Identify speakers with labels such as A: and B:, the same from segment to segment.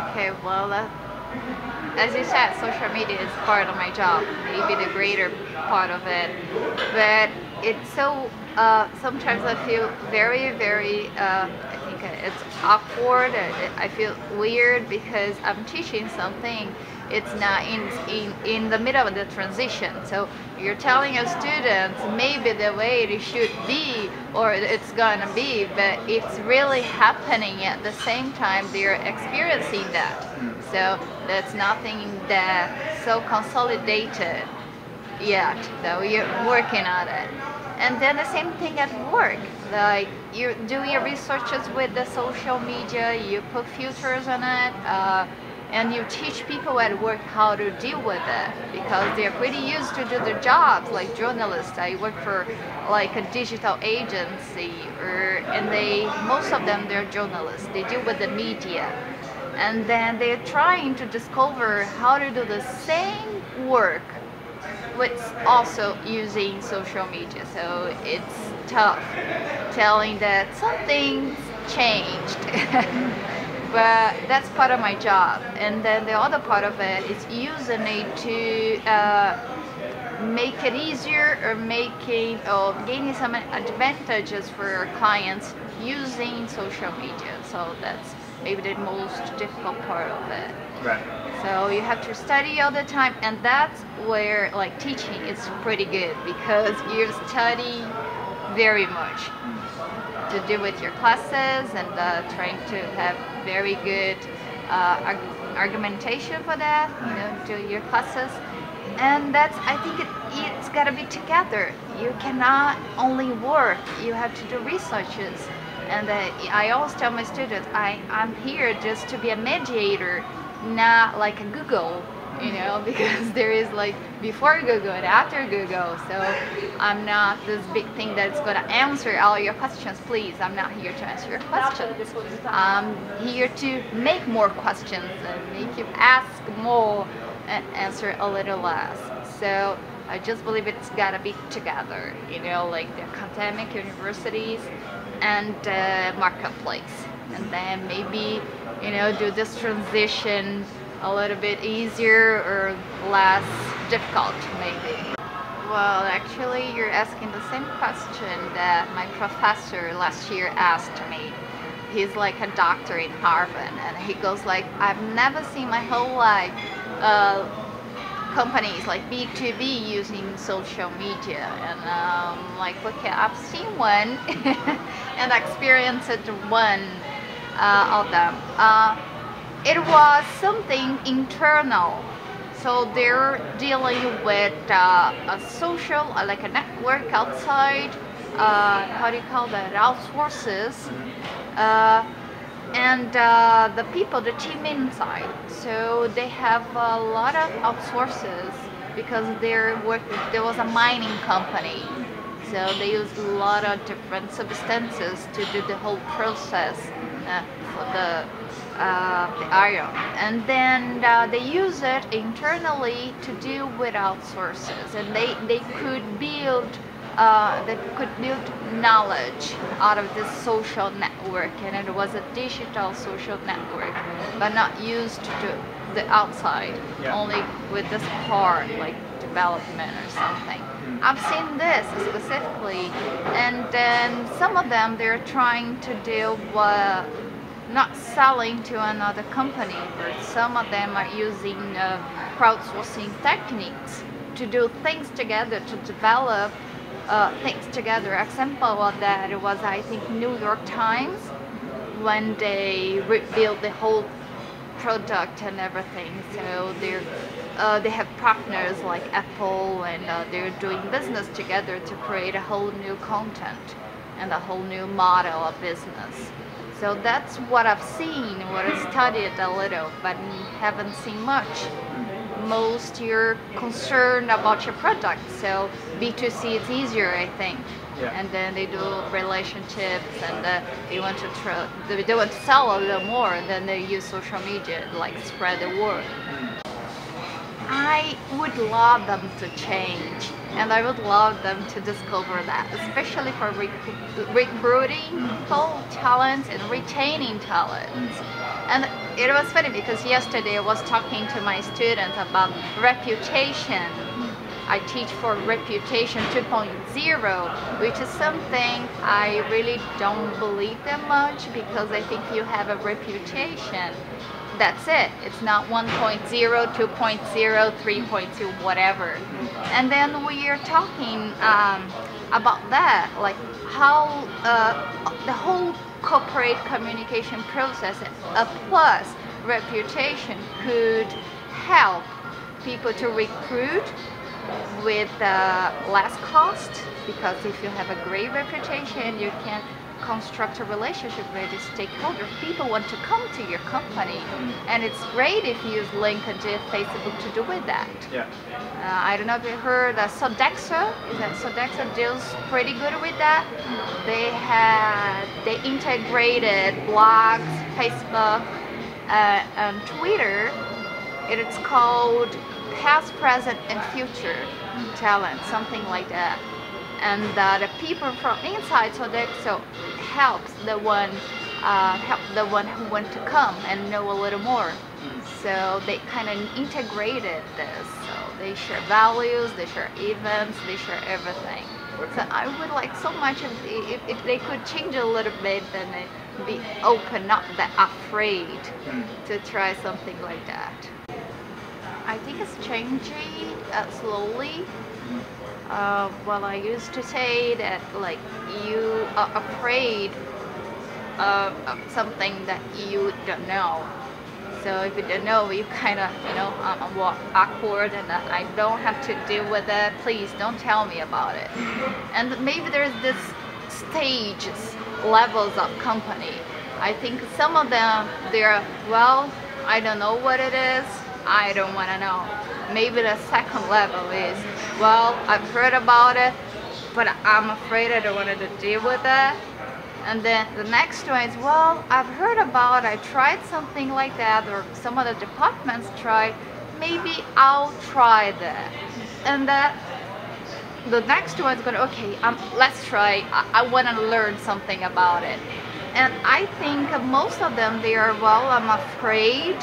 A: Okay, well, as you said, social media is part of my job, maybe the greater part of it. But it's so, sometimes I feel very, I think it's awkward. I feel weird because I'm teaching something. It's not in the middle of the transition. So you're telling your students maybe the way it should be or it's gonna be, but it's really happening at the same time they're experiencing that. So that's nothing that's so consolidated yet, though we're working on it. And then the same thing at work, like you do your researches with the social media, you put filters on it, and you teach people at work how to deal with it because they're pretty used to do their jobs, like journalists. I work for like a digital agency, and most of them they're journalists. They deal with the media, and then they're trying to discover how to do the same work with also using social media. So it's tough telling that something's changed. But that's part of my job. And then the other part of it is using it to make it easier or gaining some advantages for your clients using social media. So that's maybe the most difficult part of it.
B: Right.
A: So you have to study all the time, and that's where like teaching is pretty good because you study very much to do with your classes and trying to have very good argumentation for that, do your classes. And that's, I think it's got to be together. You cannot only work, you have to do researches. And I always tell my students, I'm here just to be a mediator, not like a Google, because there is like before Google and after Google. So I'm not this big thing that's going to answer all your questions. Please, I'm not here to answer your questions. I'm here to make more questions and make you ask more and answer a little less. So I just believe it's got to be together, like the academic universities and marketplace. And then maybe, do this transition a little bit easier or less difficult, maybe. Well, actually, you're asking the same question that my professor last year asked me. He's like a doctor in Harvard, and he goes like, I've never seen my whole life companies like B2B using social media. And like, okay, I've seen one and experienced one of them. It was something internal. So they're dealing with a social, like a network outside, how do you call that, outsources, and the people, the team inside. So they have a lot of outsources because there was a mining company. So they use a lot of different substances to do the whole process for the iron, and then they use it internally to deal with outsources, and they could build knowledge out of this social network, and it was a digital social network, but not used to the outside, only with this part like development or something. I've seen this specifically, and then some of them they're trying to deal with not selling to another company, but some of them are using crowdsourcing techniques to do things together, to develop things together. Example of that was, I think, New York Times, when they rebuilt the whole product and everything. So they have partners like Apple, and they're doing business together to create a whole new content and a whole new model of business. So that's what I've seen, what I studied a little, but haven't seen much. Most you're concerned about your product, so B2C is easier, I think.
B: Yeah.
A: And then they do relationships, and they want to sell a little more, and then they use social media, like spread the word. I would love them to change, and I would love them to discover that, especially for recruiting people, talents, and retaining talents. And it was funny because yesterday I was talking to my students about reputation. I teach for Reputation 2.0, which is something I really don't believe that much, because I think you have a reputation. That's it. It's not 1.0, 2.0, 3.2, whatever. And then we are talking about that, like how the whole corporate communication process plus reputation could help people to recruit with less cost, because if you have a great reputation, you can construct a relationship with the stakeholders. People want to come to your company, and it's great if you use LinkedIn, Facebook to do with that.
B: Yeah.
A: I don't know if you heard Sodexo. Sodexo deals pretty good with that. They integrated blogs, Facebook, and Twitter. It's called Past, Present, and Future Talent, something like that. And the people from inside Sodexo helps the one who want to come and know a little more. So they kind of integrated this. So they share values, they share events, they share everything. So I would like so much if they could change a little bit, then they'd be open, not that afraid to try something like that. I think it's changing slowly. Well, I used to say that like you are afraid of something that you don't know. So if you don't know, you kind of, walk awkward, and I don't have to deal with it. Please don't tell me about it. And maybe there's this stages, levels of company. I think some of them, they're, well, I don't know what it is. I don't want to know. Maybe the second level is, well, I've heard about it, but I'm afraid I don't want to deal with it. And then the next one is, well, I've heard about, I tried something like that, or some other departments tried, maybe I'll try that. And the next one is going to, okay, let's try, I want to learn something about it. And I think most of them, they are, well, I'm afraid.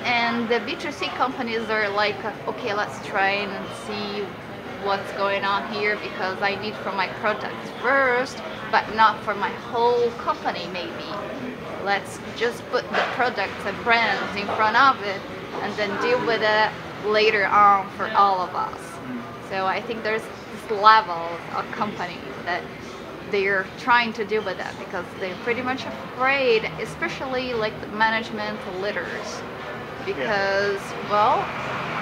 A: And the B2C companies are like, okay, let's try and see what's going on here, because I need for my products first, but not for my whole company maybe. Let's just put the products and brands in front of it and then deal with it later on for all of us. So I think there's this level of company that they're trying to deal with that, because they're pretty much afraid, especially like the management leaders. Because, well,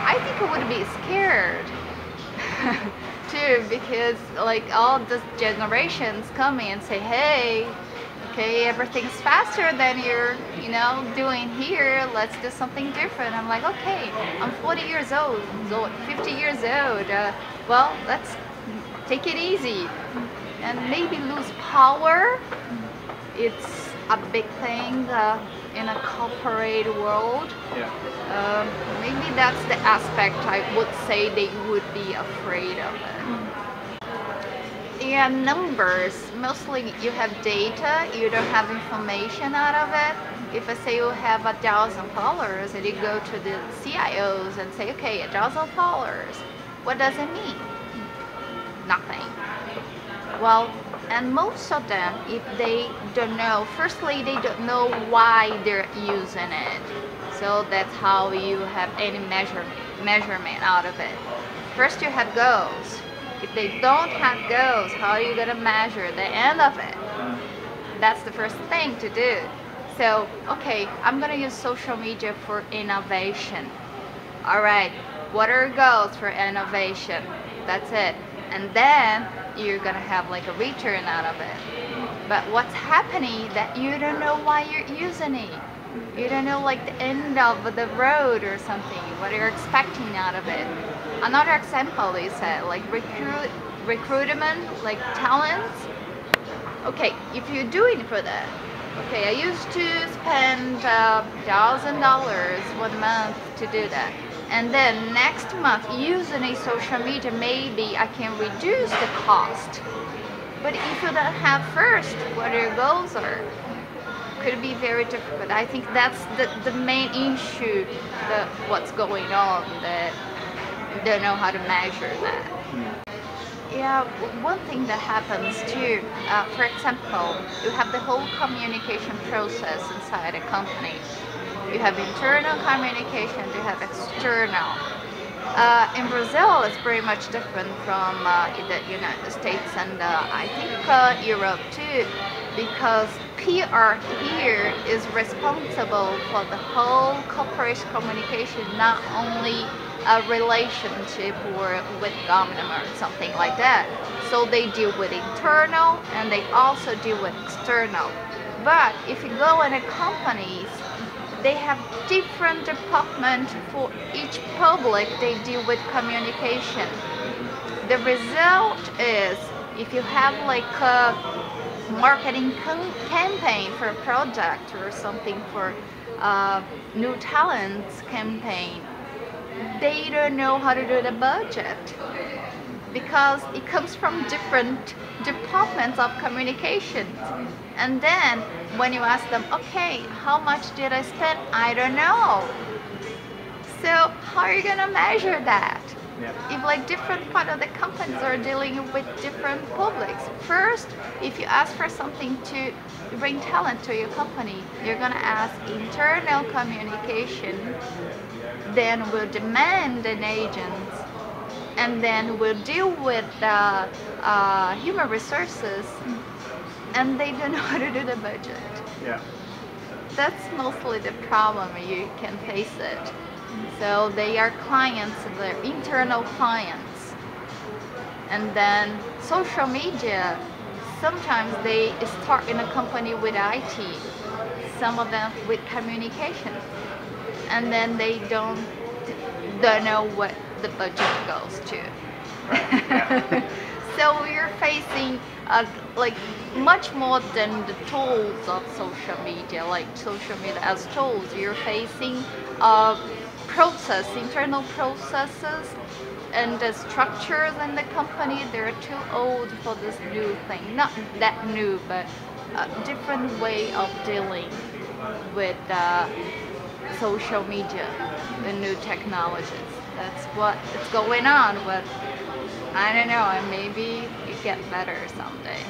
A: I think I would be scared too, because like all these generations come in and say, hey, okay, everything's faster than you're, doing here, let's do something different. I'm like, okay, I'm 40 years old, 50 years old, well, let's take it easy and maybe lose power. It's a big thing in a corporate world.
B: Yeah.
A: Maybe that's the aspect I would say they would be afraid of it. Yeah, numbers. Mostly you have data, you don't have information out of it. If I say you have 1,000 followers and you go to the CIOs and say, okay, 1,000 followers, what does it mean? Nothing. Well, and most of them, if they don't know, firstly, they don't know why they're using it. So that's how you have any measurement out of it. First, you have goals. If they don't have goals, how are you going to measure the end of it? That's the first thing to do. So, okay, I'm going to use social media for innovation. All right, what are your goals for innovation? That's it. And then you're gonna have like a return out of it. But what's happening that you don't know why you're using it. You don't know like the end of the road or something, what you're expecting out of it. Another example is like recruitment, like talents. Okay, if you're doing it for that, okay, I used to spend $1,000 1 month to do that. and then next month using a social media, maybe I can reduce the cost. But if you don't have first what your goals are, could be very difficult. I think that's the main issue, what's going on, that don't know how to measure that. Yeah, one thing that happens too, for example, you have the whole communication process inside a company. You have internal communication, you have external. In Brazil, it's pretty much different from the United States and I think Europe too, because PR here is responsible for the whole corporate communication, not only a relationship or with government or something like that. So they deal with internal and they also deal with external. But if you go into companies, they have different departments for each public. They deal with communication. The result is, if you have like a marketing campaign for a product or something for new talents campaign, they don't know how to do the budget because it comes from different departments of communication. And then when you ask them, okay, how much did I spend? I don't know. So how are you gonna measure that? If like different part of the companies are dealing with different publics. First, if you ask for something to bring talent to your company, you're gonna ask internal communication, then we'll demand an agent, and then we'll deal with human resources, and they don't know how to do the budget.
B: Yeah.
A: That's mostly the problem. You can face it. So they are clients, they're internal clients. And then social media, sometimes they start in a company with IT, some of them with communication, and then they don't know what the budget goes to. So we're facing like much more than the tools of social media, like social media as tools. You're facing internal processes, and the structures in the company, they're too old for this new thing. Not that new, but a different way of dealing with social media and new technologies. That's what is going on, but I don't know, and maybe it gets better someday.